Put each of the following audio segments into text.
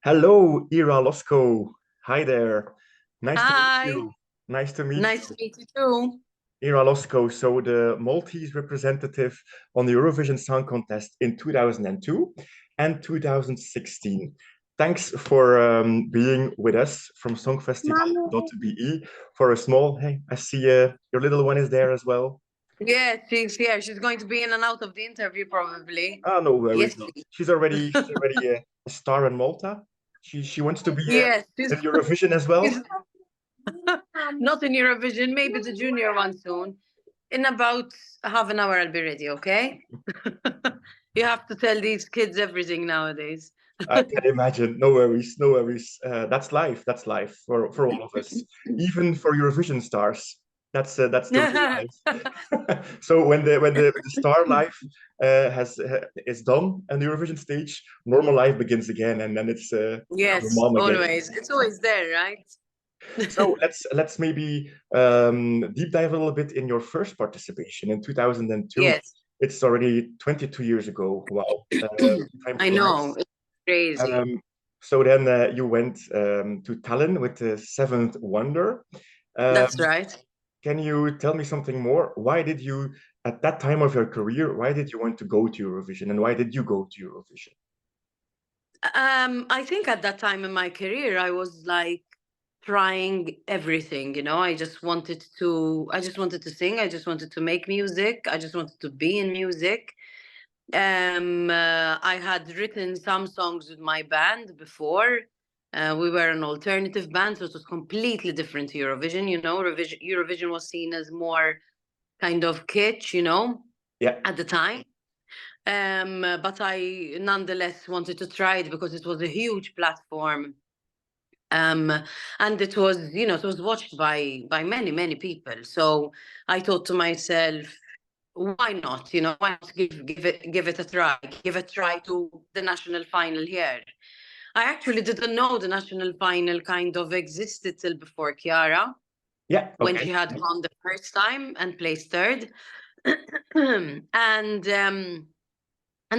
Hello, Ira Losco. Hi there. Nice to meet Hi, you. Nice to meet nice to you. meet you too. Ira Losco, so the Maltese representative on the Eurovision Song Contest in 2002 and 2016. Thanks for being with us from Songfestival.be for a small, hey, I see your little one is there as well. Yeah, she's here. She's going to be in and out of the interview probably. Ah, no worries. Yes, No. please. She's already a star in Malta. She wants to be Yes, in Eurovision as well. she's not in Eurovision, maybe the junior one soon. In about half an hour, I'll be ready, okay? You have to tell these kids everything nowadays. I can imagine. No worries, no worries. That's life. That's life for all of us, even for Eurovision stars. That's the real life. So when the star life is done and the Eurovision stage, normal life begins again, and then it's your Yes, mom again. always. It's always there, right? So let's maybe deep dive a little bit in your first participation in 2002. Yes, It's already 22 years ago. Wow, time I know. flies. It's crazy. So then you went to Tallinn with the Seventh Wonder. That's Um, right. can you tell me something more? Why did you, at that time of your career, why did you want to go to Eurovision, and why did you go to Eurovision? I think at that time in my career, I was like trying everything, I just wanted to sing. I just wanted to make music. I just wanted to be in music. I had written some songs with my band before. We were an alternative band, so it was completely different to Eurovision. Eurovision was seen as more kind of kitsch, Yeah, at the time. But I nonetheless wanted to try it because it was a huge platform. Um, and it was watched by many, many people. So I thought to myself, why not? Why not give it a try? Give a try to the national final here. I actually didn't know the national final kind of existed till before Chiara, yeah, when okay. she had gone the first time and placed third. And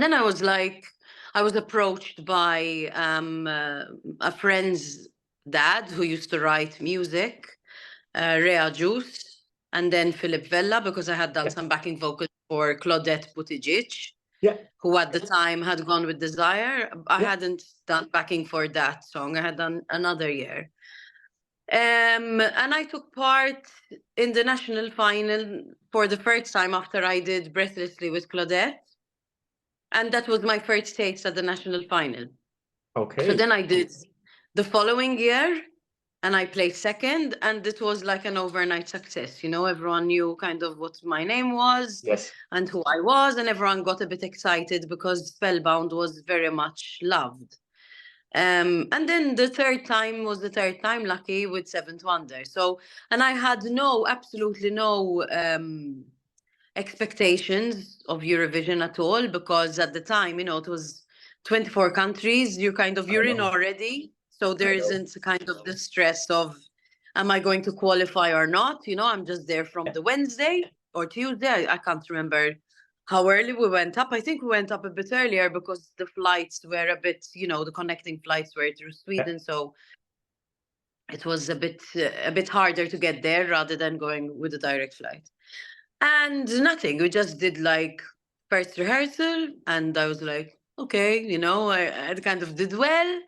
then I was approached by a friend's dad who used to write music, Rea Juice, and then Philip Vella, because I had done Yeah, some backing vocals for Claudette Buttigieg, yeah, who at the time had gone with Desire. I yeah. hadn't done backing for that song. I had done another year. And I took part in the national final for the first time after I did Breathlessly with Claudette. And that was my first taste at the national final. So Okay. then I did the following year and I placed second, and it was like an overnight success. Everyone knew kind of what my name was Yes. and who I was, and everyone got a bit excited because Spellbound was very much loved. And then the third time was the third time lucky with Seventh Wonder. So, and I had absolutely no expectations of Eurovision at all, because at the time, it was 24 countries. I you're in know. already. So I there know. isn't kind of the stress of, am I going to qualify or not? I'm just there from Yeah. the Wednesday or Tuesday. I can't remember how early we went up. I think we went up a bit earlier because the flights were a bit, the connecting flights were through Yeah. Sweden. So it was a bit harder to get there rather than going with a direct flight. And nothing. We just did like first rehearsal, and I was like, okay, I kind of did well.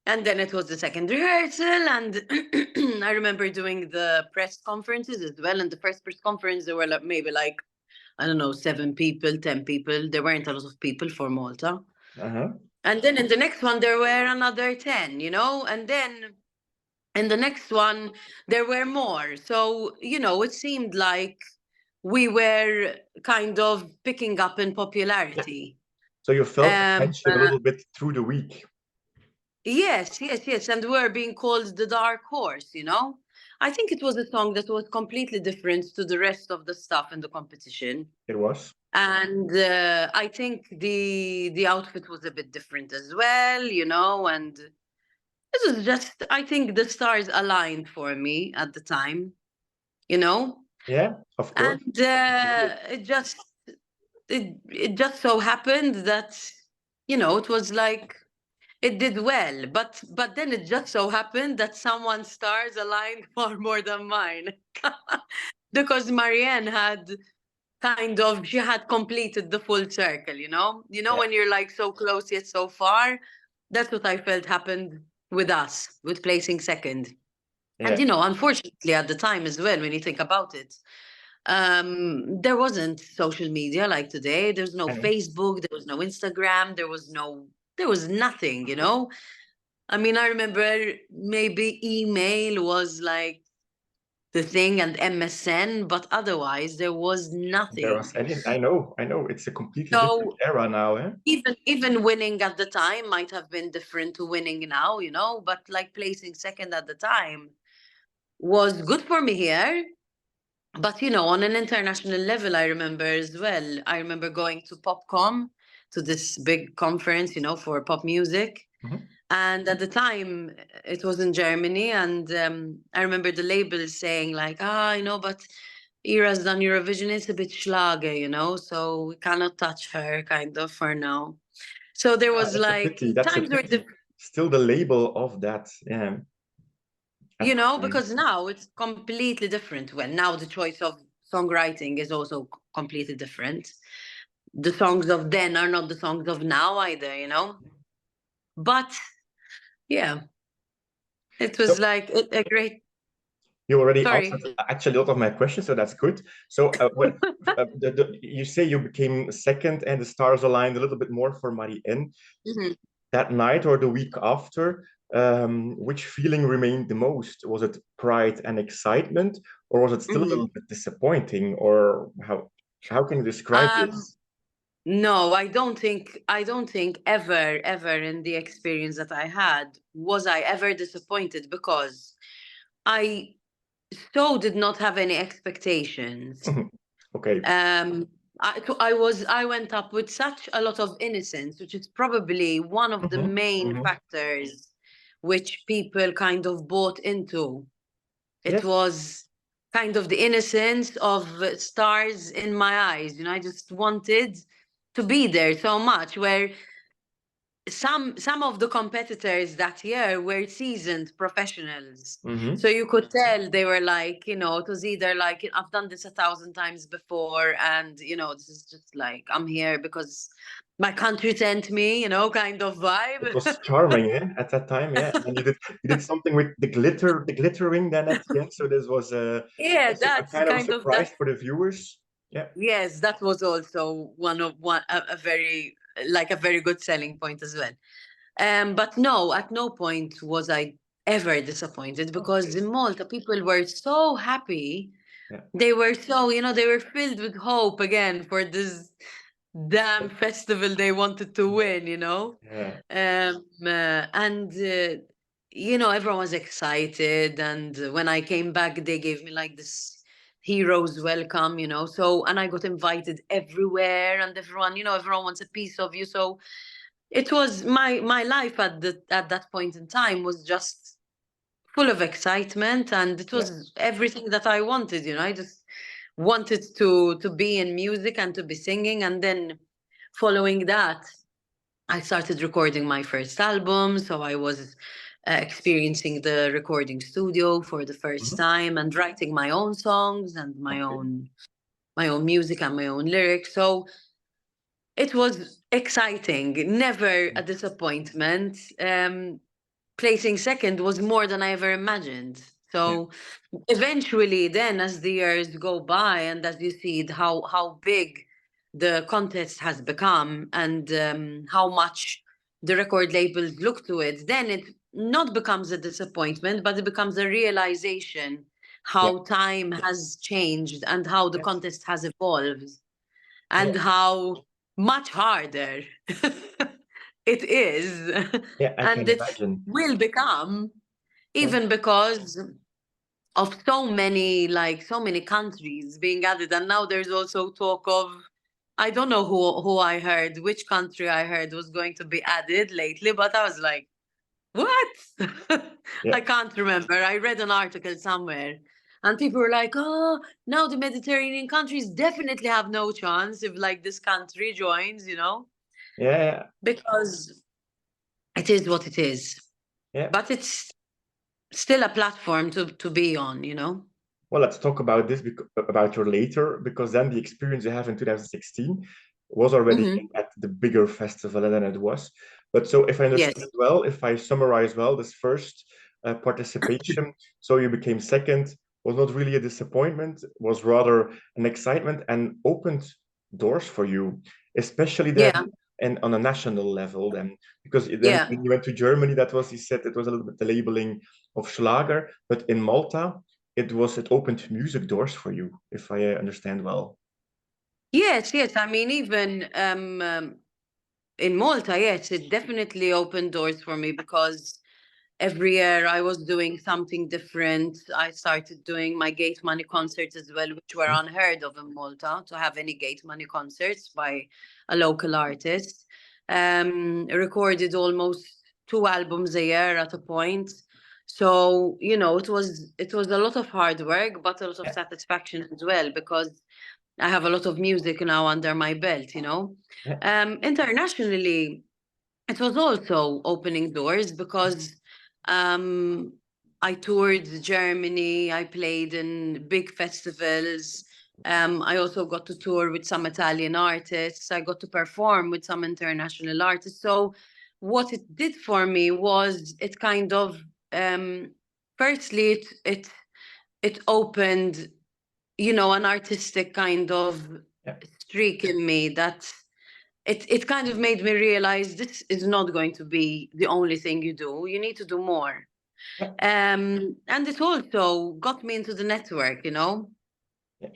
And then it was the second rehearsal, and I remember doing the press conferences as well. And the first press conference, there were maybe like, I don't know, 7 people, 10 people. There weren't a lot of people for Malta. Uh-huh. And then in the next one, there were another 10, and then in the next one, there were more. So, it seemed like we were kind of picking up in Yeah. popularity. So you felt the Um, tension a little bit through the week. yes, yes, yes. And we're being called the dark horse. I think it was a song that was completely different to the rest of the stuff in the competition. It was. And I think the outfit was a bit different as well. And this was just, I think the stars aligned for me at the time, you know Yeah, of course. and Absolutely. it just so happened that it was like it did well, but then it just so happened that someone's stars aligned far more than mine. Because Marianne had she had completed the full circle, you know? You know, Yeah, when you're like so close yet so far? That's what I felt happened with us, with placing second. And, yeah, you know, unfortunately at the time as well, when you think about it, there wasn't social media like today. There's no I know. Facebook, there was no Instagram, there was nothing, you know? I mean, I remember maybe email was like the thing and MSN, but otherwise there was There was nothing. any, I know, it's a completely different So era now, eh? even winning at the time might have been different to winning now, you know, but like placing second at the time was good for me here. But you know, on an international level, I remember as well. I remember going to PopCom, to this big conference, you know, for pop music. Mhm. And at the time, it was in Germany, and I remember the label saying like, you know, but Ira's done Eurovision. It's a bit Schlager, you know, so we cannot touch her, kind of, for now. So there Ah, was that's a like pity. That's a times where pity. Still the label of that, yeah, you at the know, time. because now it's completely different. When now the choice of songwriting is also completely different. The songs of then are not the songs of now either, you know. But yeah, it So was like a great. you already answered Sorry. actually a lot of my questions, so that's good. So when you say you became second and the stars aligned a little bit more for Marianne Mhm. that night or the week after, which feeling remained the most? Was it pride and excitement, or was it still a little Mhm. bit disappointing? Or how can you describe Um, this? no, I don't think ever in the experience that I had was I ever disappointed because I so did not have any expectations. Okay. Um, I went up with such a lot of innocence, which is probably one of the Hmm. main Hmm. factors which people kind of bought into. It Yes. was kind of the innocence of stars in my eyes. You know, I just wanted to be there so much. Where some of the competitors that year were seasoned professionals, so Hmm. you could tell they were like, you know, it was either like, I've done this 1,000 times before, and you know, this is just like, I'm here because my country sent me, you know, kind of It vibe. was charming, eh, at that time, yeah. And you did something with the glittering then at the end. So this was Yeah, also a that's kind of a kind of surprise that. for the viewers. Yeah. Yes, that was also a very, like, a very good selling point as well. But no, at no point was I ever disappointed because Okay. in Malta people were so happy. Yeah. They were so, you know, they were filled with hope again for this damn festival they wanted to win, you know. Yeah. And you know, everyone was excited, and when I came back they gave me like this hero's welcome, you know. So, and I got invited everywhere, and everyone, you know, everyone wants a piece of you. So it was my life at that point in time was just full of excitement, and it Yeah. was everything that I wanted, you know. I just wanted to be in music and to be singing, and then following that I started recording my first album, so I was experiencing the recording studio for the first Hmm. time and writing my own songs and Okay. my own music and my own lyrics. So it was exciting, never a disappointment. Placing second was more than I ever imagined. Yeah. So eventually, then as the years go by, and as you see how big the contest has become, and how much the record labels look to it, then it not becomes a disappointment, but it becomes a realization Yeah. how time has changed and how the Yes. contest has evolved Yeah. and how much harder it is. Yeah. I And can it imagine. will become, Yeah. even because of so many countries being added. And now there's also talk of, I don't know who I heard, which country I heard was going to be added lately, but I was like, what? Yeah. I can't remember. I read an article somewhere, and people were like, "Oh, now the Mediterranean countries definitely have no chance if like this country joins," you know, Yeah. because it is what it is. Yeah. But it's still a platform to be on, you know? Well, let's talk about this about your later, because then the experience you have in 2016 was already Hmm. at the bigger festival than it was. But so, if I Yes. understand well, if I summarize well, this first participation, so you became second, was not really a disappointment, was rather an excitement and opened doors for you, especially then Yeah. and on a national level. Then, because then Yeah. when you went to Germany, that was, you said, it was a little bit the labeling of Schlager, but in Malta it opened music doors for you, if I understand well. Yes, yes. I mean, even in Malta, yes, it definitely opened doors for me because every year I was doing something different. I started doing my gate money concerts as well, which were Mhm. unheard of in Malta to have any gate money concerts by a local artist. Recorded almost 2 albums a year at a point. So, you know, it was a lot of hard work, but a lot of Yeah, satisfaction as well because I have a lot of music now under my belt, you know. yeah, Internationally, it was also opening doors because um, I toured Germany, I played in big festivals. I also got to tour with some Italian artists. I got to perform with some international artists. So, what it did for me was it kind of, firstly, it opened, you know, an artistic kind of yeah, streak in me that it kind of made me realize this is not going to be the only thing you do. You need to do more. yeah, And it also got me into the network, you know. yeah,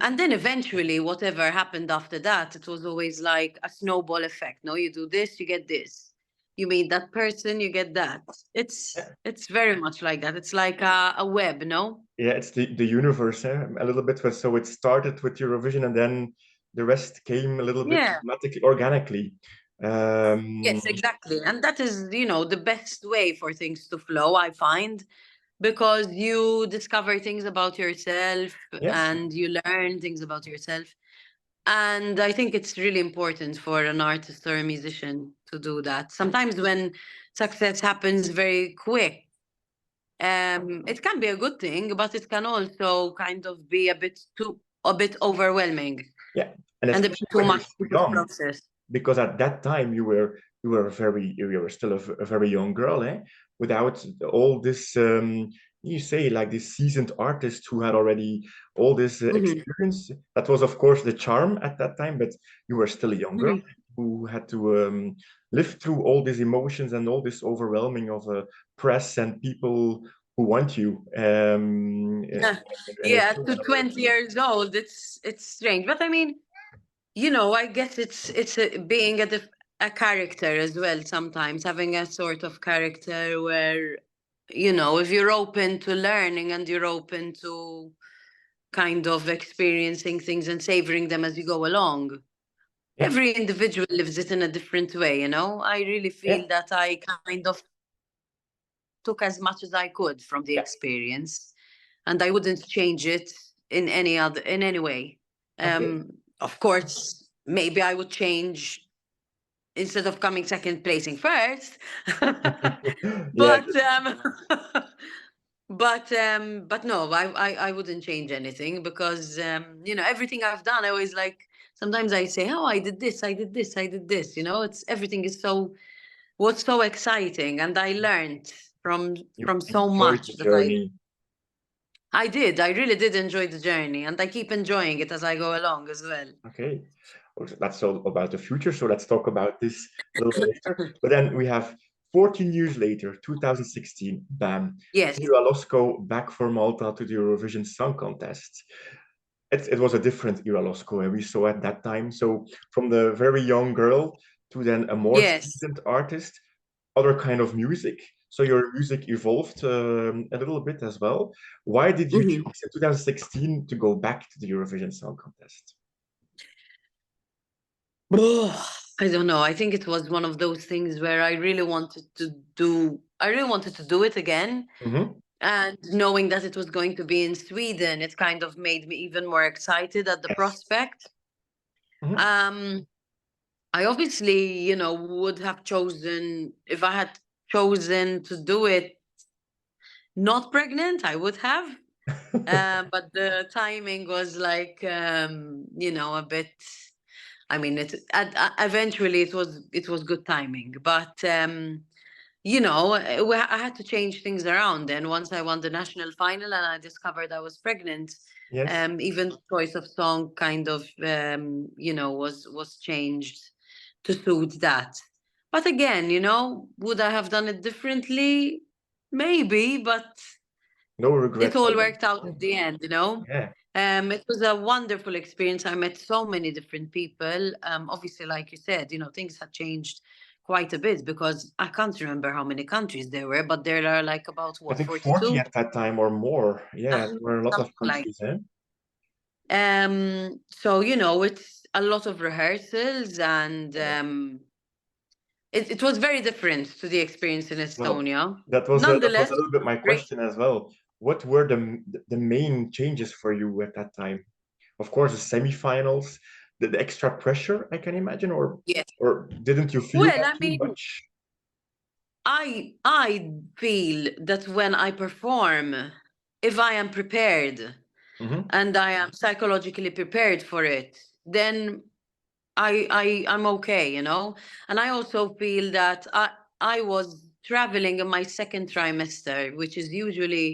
And then eventually, whatever happened after that, it was always like a snowball effect. No, you do this, you get this. You meet that person, you get that. yeah. It's very much like that. It's like a web, no? Yeah, it's the universe, eh? A little bit. So it started with Eurovision, and then the rest came a little bit Yeah. automatically, organically. Yes, exactly. And that is, you know, the best way for things to flow, I find, because you discover things about yourself Yes, and you learn things about yourself. And I think it's really important for an artist or a musician to do that. Sometimes when success happens very quick, it can be a good thing, but it can also kind of be a bit overwhelming yeah, and and a bit especially too when you're much so to young, process. because at that time you were still a very young girl, eh? Without all this, you say, like this seasoned artist who had already all this Hmm. experience. That was, of course, the charm at that time, but you were still a young girl Hmm. who had to live through all these emotions and all this overwhelming of press and people who want you when you're Yeah, still to on 20 Eurovision. years old, it's strange. But I mean, you know, I guess being a character as well sometimes, having a sort of character where, you know, if you're open to learning and you're open to kind of experiencing things and savoring them as you go along. Yeah, Every individual lives it in a different way, you know. I really yeah, feel that I kind of took as much as I could from the yeah. experience, and I wouldn't change it in any way. Okay. Of course, maybe I would change instead of coming second, placing first. Yeah, but but no, I wouldn't change anything because you know, everything I've done, I always like. Sometimes I say, oh, I did this, I did this, I did this. You know, it's everything is so what's so exciting, and I learned from you from so enjoyed the much that journey. I did. I really did enjoy the journey, and I keep enjoying it as I go along as well. Okay. Okay, that's all about the future. So let's talk about this a little bit later. But then we have 14 years later, 2016, bam, Yes. Ira Losco back for Malta to the Eurovision Song Contest. It was a different Ira Losco, we saw at that time. So from the very young girl to then a more Yes. seasoned artist, other kind of music. So your music evolved a little bit as well. Why did you Mhm. choose in 2016 to go back to the Eurovision Song Contest? I don't know. I think it was one of those things where I really wanted to do it again. Hmm. And knowing that it was going to be in Sweden, it kind of made me even more excited at the Yes. prospect. Mhm. Um, I obviously, would have chosen, if I had chosen to do it not pregnant, I would have. But the timing was like, a bit. I mean, eventually it was good timing, but I had to change things around. And once I won the national final and I discovered I was pregnant, Yes. even the choice of song kind of, was changed to suit that. But again, would I have done it differently? Maybe, but No it regrets. all worked out at the end. Yeah. It was a wonderful experience. I met so many different people. Obviously, like you said, things had changed quite a bit because I can't remember how many countries there were, but there are like about I what, think 40 42? at that time or more. Yeah, there were a lot of Something like. countries, eh? So it's a lot of rehearsals, and it was very different to the experience in Well, Estonia. that was a Nonetheless, little bit my great. question as well. What were the main changes for you at that time? Of course, the semifinals, the extra pressure, I can imagine, Yes. or didn't you feel Well, that I too mean, much? I feel that when I perform, if I am prepared Hmm. and I am psychologically prepared for it, then I'm okay. And I also feel that I was traveling in my second trimester, which is usually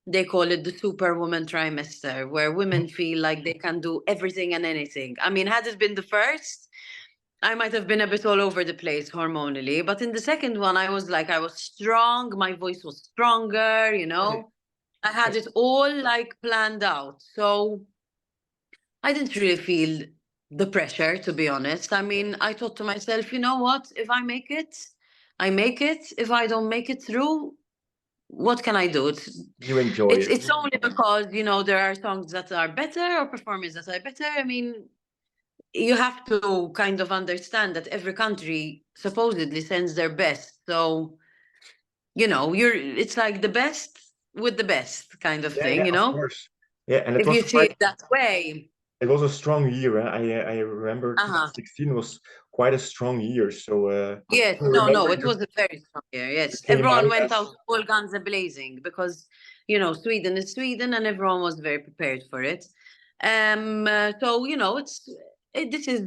they call it the superwoman trimester, where women feel like they can do everything and anything. I mean, had it been the first, I might have been a bit all over the place hormonally, but in the second one, I was strong. My voice was stronger. I had it all like planned out. So I didn't really feel the pressure, to be honest. I mean, I thought to myself, you know what? If I make it, I make it. If I don't make it through, what can I do? It's You enjoy it's it. it's only because, there are songs that are better or performers that are better. I mean, you have to kind of understand that every country supposedly sends their best. So, it's like the best with the best kind of Yeah, thing, yeah, of course. Yeah, and if you see it that way. it was a strong year. Eh? I remember Uh-huh. 2016 was quite a strong year. So Yes, I no, remember no, it was a very strong year. you Yes, came everyone out went as out all guns a blazing because Sweden is Sweden, and everyone was very prepared for it. So this is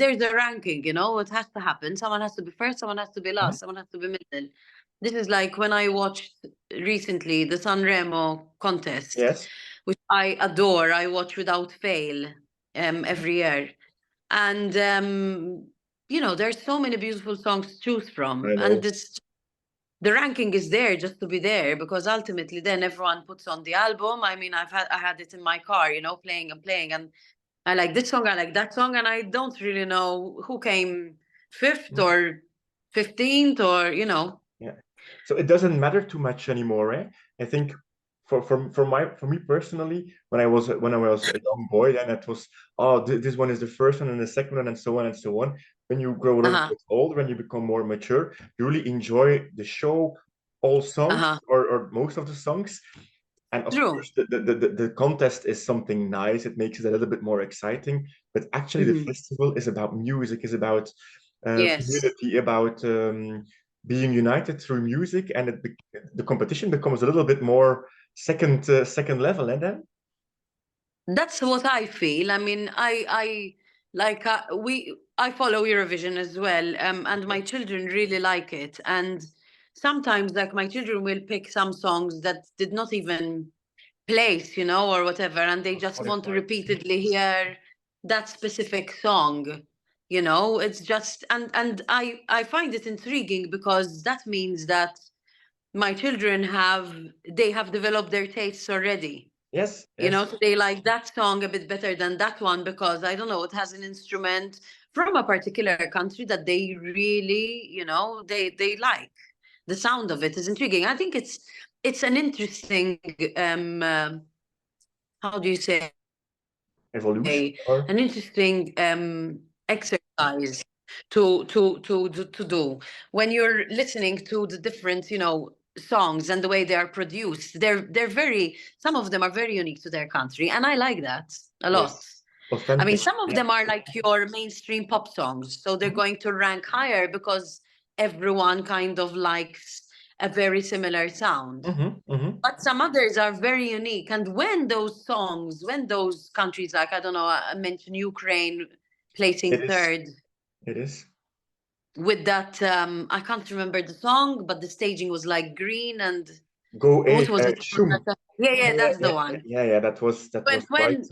there's a ranking. It has to happen. Someone has to be first. Someone has to be Mhm. last. Someone has to be middle. This is like when I watched recently the Sanremo contest, Yes. which I adore. I watch without fail every year. And there's so many beautiful songs to choose from, I and know. the ranking is there just to be there because ultimately then everyone puts on the album. I mean, I had it in my car, playing and playing, and I like this song, I like that song, and I don't really know who came fifth Mhm. or 15th or Yeah. So it doesn't matter too much anymore, eh? I think for me personally, when I was a young boy, then it was this one is the first one and the second one and so on and so on. When you grow a little uh-huh, bit older, when you become more mature, you really enjoy the show, all songs uh-huh, or most of the songs. And of true. course, the contest is something nice. It makes it a little bit more exciting. But actually, the Hmm. festival is about music, is about Yes. community, about being united through music, and the competition becomes a little bit more second level. And then, That's what I feel. I mean, I like I follow Eurovision as well, and my children really like it. And sometimes, like my children will pick some songs that did not even place, or whatever, and they on just want to Spotify. repeatedly hear that specific song. It's just, and I find it intriguing because that means that my children have developed their tastes already. Yes, yes, So they like that song a bit better than that one because I don't know, it has an instrument from a particular country that they really, they like. The sound of it is intriguing. I think it's an interesting how do you say, evolution, or an interesting exercise to do when you're listening to the different songs and the way they are produced. They're very, some of them are very unique to their country, and I like that a yes. lot. I mean, Authentic. some of Yeah. them are like your mainstream pop songs, so they're Mhm. going to rank higher because everyone kind of likes a very similar sound. But some others are very unique. And when those songs, when those countries, like, I don't know, I mentioned Ukraine placing It is. third It is. with that, I can't remember the song, but the staging was like green and Go what A was it? Shum. Yeah, Yeah, yeah, yeah, that's the yeah, one. yeah, yeah. That was quite.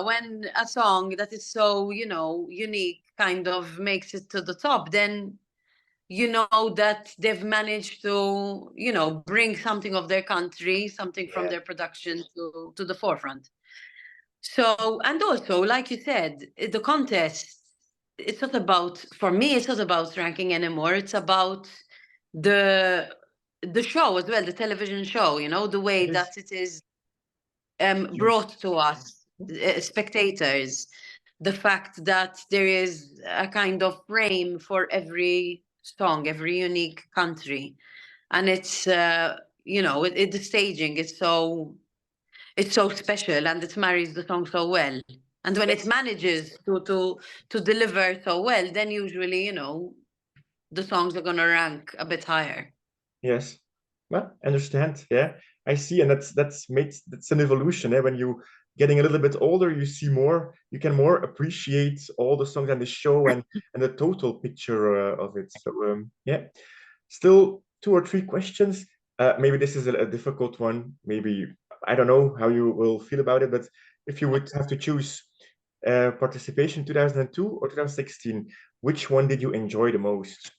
When a song that is so, unique kind of makes it to the top, then you know that they've managed to, bring something of their country, something from Yeah. their production to the forefront. So, and also, like you said, the contest, it's not about, for me, it's not about ranking anymore. It's about the the show as well, the television show, the way It is that it is produced. brought to us, spectators, the fact that there is a kind of frame for every song, every unique country. And it's, the staging is it's so special and it marries the song so well. And when it Yes. manages to deliver so well, then usually, the songs are gonna rank a bit higher. Yes. Well, I understand. Yeah, I see, and that's an evolution. When you getting a little bit older, you see more. You can more appreciate all the songs and the show and the total picture of it. So yeah. Still, two or three questions. Maybe this is a difficult one. Maybe I don't know how you will feel about it, but if you would have to choose participation 2002 or 2016, which one did you enjoy the most?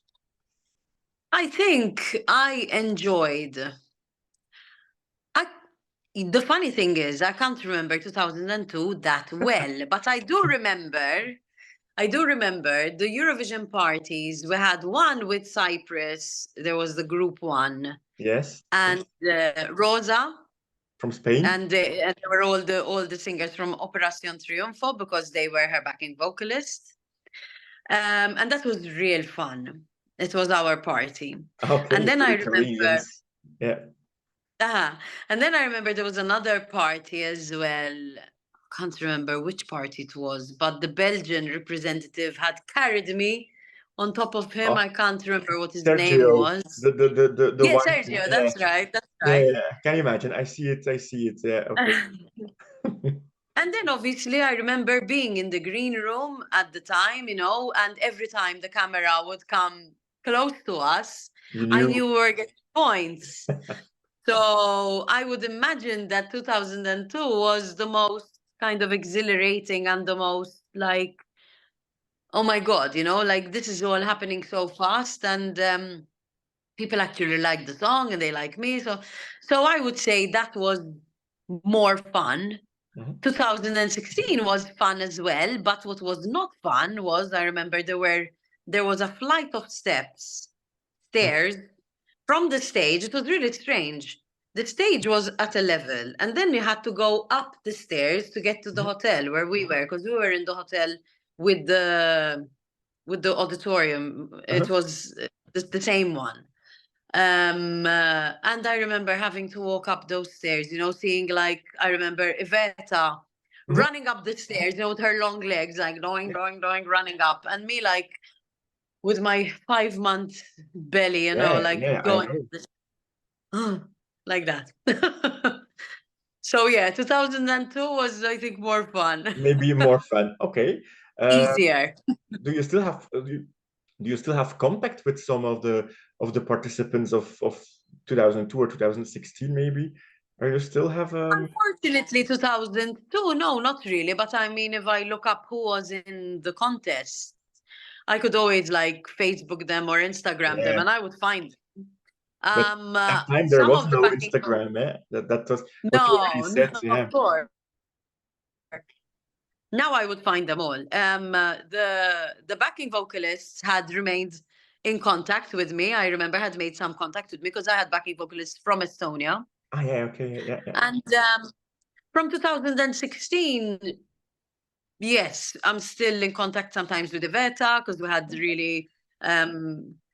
I think I enjoyed. I The funny thing is, I can't remember 2002 that well, but I do remember the Eurovision parties. We had one with Cyprus. There was the group one, Yes, and Rosa, from Spain. and they were all the singers from Operación Triunfo because they were her backing vocalists. And that was real fun. It was our party, and Okay, then for I the remember. Canadians. Yeah. And then I remember there was another party as well. Can't remember which party it was, but the Belgian representative had carried me on top of him. Oh, I can't remember what his name Sergio, was. the Yeah, white. Sergio, Yeah, that's right. That's yeah, right. yeah. Can you imagine? I see it. I see it. Yeah. Okay. And then obviously I remember being in the green room at the time, and every time the camera would come close to us, You I knew. knew we were getting points. So I would imagine that 2002 was the most kind of exhilarating and the most like, oh my God, like this is all happening so fast and people actually like the song and they like me. So I would say that was more fun. Mhm. 2016 was fun as well, but what was not fun was I remember there was a flight of stairs from the stage. It was really strange. The stage was at a level, and then you had to go up the stairs to get to the Mhm. hotel where we were, because we were in the hotel with the auditorium. It Uh-huh. was the same one. And I remember having to walk up those stairs, seeing like I remember Iveta Mhm. running up the stairs, with her long legs, like doing, doing, doing, running up, and me like with my 5 month belly, Yeah, like yeah, I going know. like that. So yeah, 2002 was I think more fun, Maybe more fun. Okay. Uh, easier. do you still have do you still have contact with some of the participants of 2002 or 2016 maybe? Are you still have Unfortunately, 2002, no, not really. But I mean, if I look up who was in the contest, I could always like Facebook them or Instagram them, yeah, and I would find them. but that time there Some was of the no backing Instagram, eh? That was what you already no, said, no, yeah. of course. Now I would find them all. The backing vocalists had remained in contact with me. I remember had made some contact with me because I had backing vocalists from Estonia, Ah, yeah, okay, yeah, yeah. and from 2016. Yes, I'm still in contact sometimes with Iveta because we had really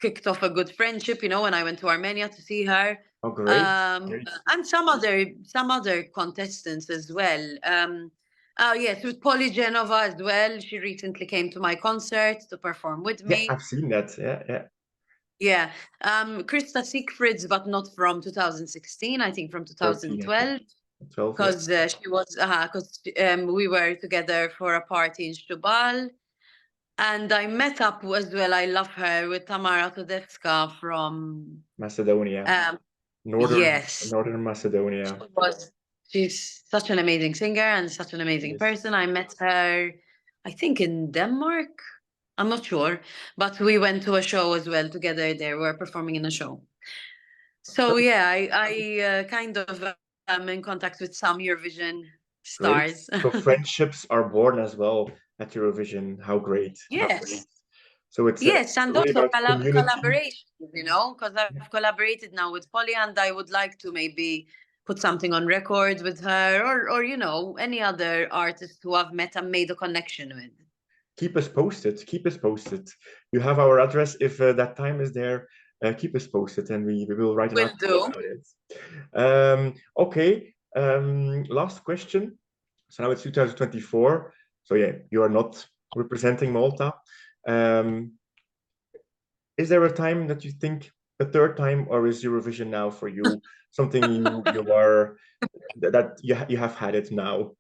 kicked off a good friendship, when I went to Armenia to see her. Oh, great, great. And some other contestants as well. Oh yes, with Polly Genova as well. She recently came to my concert to perform with Yeah, me. I've seen that. Yeah, yeah. Yeah. Krista Siegfrieds, but not from 2016, I think from 13, I think. 2012. 12, yeah. Because she was, because we were together for a party in Stubal. And I met up as well, I love her, with Tamara Todevska from, Macedonia. um, Northern yes, Northern she Macedonia. was, she's such an amazing singer and such an amazing Yes. person. I met her, I think in Denmark. I'm not sure, but we went to a show as well together there. We were performing in a show. So Great. yeah, I kind of am in contact with some Eurovision Great. stars. So friendships are born as well at Eurovision. How great. How great. Yes. So it's Yes, it's and really also about community. collaboration, because Yeah. I've collaborated now with Polly, and I would like to maybe put something on record with her, or any other artist who I've met and made a connection with. Keep us posted. Keep us posted. You have our address. If that time is there, keep us posted, and we will write an Will article do. about it. Okay. Last question. So now it's 2024. So yeah, you are not representing Malta. Um, is there a time that you think a third time, or is Eurovision now for you something you are that you have had it now?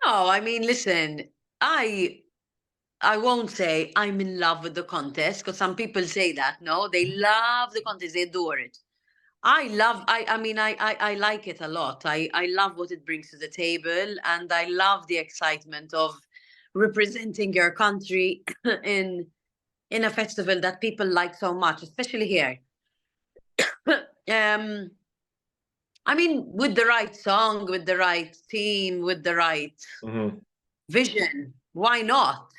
No, I mean, listen, I I won't say I'm in love with the contest because some people say that. No, they love the contest, they adore it. I mean, I like it a lot. I love what it brings to the table, and I love the excitement of representing your country in a festival that people like so much, especially here. um, I mean, with the right song, with the right team, with the right Hmm. vision, why not?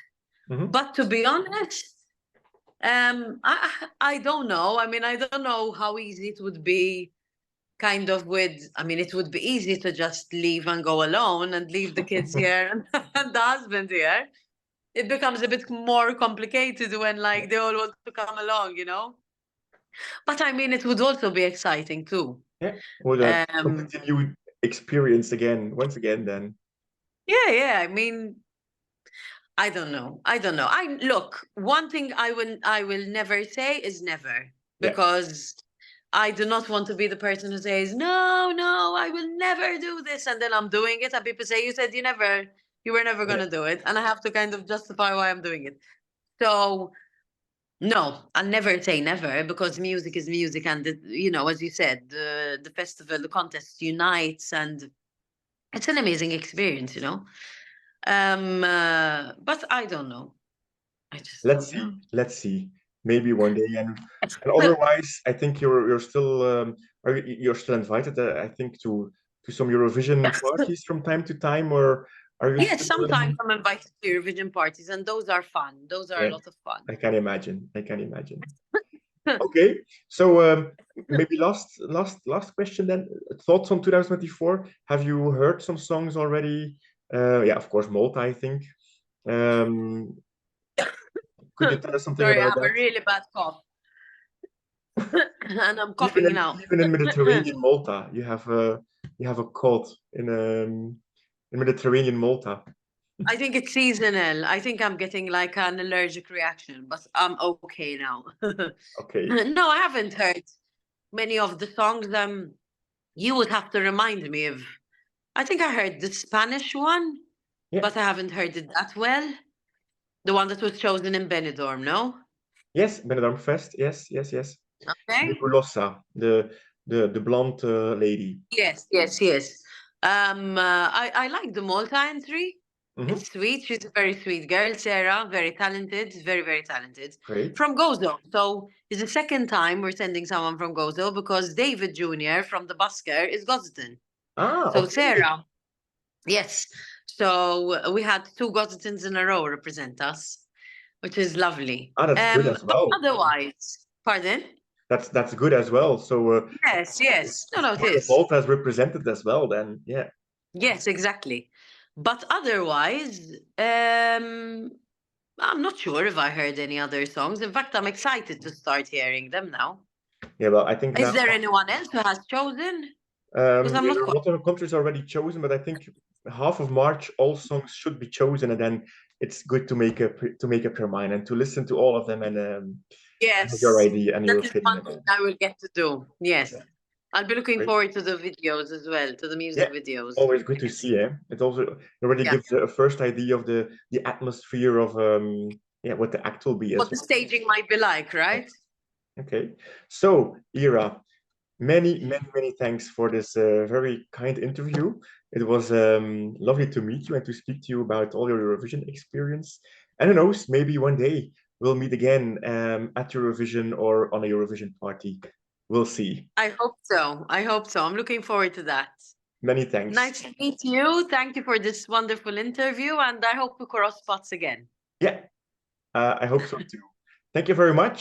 Hmm. But to be honest, I don't know. I mean, I don't know how easy it would be kind of I mean, it would be easy to just leave and go alone and leave the kids here and the husband here. It becomes a bit more complicated when like they all want to come along. But I mean, it would also be exciting too. Yeah. Well, Um, something new experience again, once again, then. yeah, yeah. I mean, I don't know. I don't know. I look, one thing I will never say is never, Yeah. because I do not want to be the person who says, no, no, I will never do this. And then I'm doing it. And people say, you were never Yeah. gonna do it. And I have to kind of justify why I'm doing it. So no, I'll never say never, because music is music, and as you said, the festival, the contest unites, and it's an amazing experience. But I don't know. I just Let's don't see. know. Let's see. Maybe one day. And otherwise, I think you're still you're still invited. I think to some Eurovision parties from time to time, or are you Yes, still? sometimes I'm invited to Eurovision parties, and those are fun. Those are a Yeah, lot of fun. I can imagine. I can imagine. Okay, so maybe last question then. Thoughts on 2024? Have you heard some songs already? Yeah, of course, Malta, I think. Um, could you tell us something Sorry, I about have a that? really bad cough, and I'm Even coughing in now. even in Mediterranean Malta, you have a cold in Mediterranean Malta. I think it's seasonal. I think I'm getting like an allergic reaction, but I'm okay now. Okay. No, I haven't heard many of the songs. You would have to remind me of. I think I heard the Spanish one, Yeah. but I haven't heard it that well. The one that was chosen in Benidorm, no? Yes, Benidorm Fest. Yes, yes, yes. Okay. Nebulosa, the blonde lady. Yes, yes, yes. I like the Malta entry. Hmm. It's sweet. She's a very sweet girl, Sarah. Very talented, very, very talented. Great. From Gozo. So it's the second time we're sending someone from Gozo, because David Jr. from the Busker is Gozitan. Ah, So okay. Sarah, yes. So we had two Gozitans in a row represent us, which is lovely. Ah, that's good as But well. otherwise, pardon? That's good as well. So Yes, yes. No, no, it part of is. Malta is represented as well. Then, yeah. Yes, exactly. But otherwise, I'm not sure if I heard any other songs. In fact, I'm excited to start hearing them now. Yeah, well, I think Is now there anyone else who has chosen? Because I'm yeah, not there are a quite. lot of countries already chosen, but I think half of March, all songs should be chosen, and then it's good to make up your mind and to listen to all of them and have your Yes, idea and your that is opinion. one thing I will get to do. Yes. Yeah, I'll be looking great. forward to the videos as well, to the Yeah, music videos. always good to Yes. see. It also already Yeah. gives a first idea of the atmosphere of what the act will be as What the well. staging might be like, right? Yes. Okay. So, Ira, many thanks for this very kind interview. It was lovely to meet you and to speak to you about all your Eurovision experience. And who knows, maybe one day we'll meet again at Eurovision or on a Eurovision party. We'll see. I hope so. I hope so. I'm looking forward to that. Many thanks. Nice to meet you. Thank you for this wonderful interview, and I hope we cross paths again. Yeah, I hope so too. Thank you very much.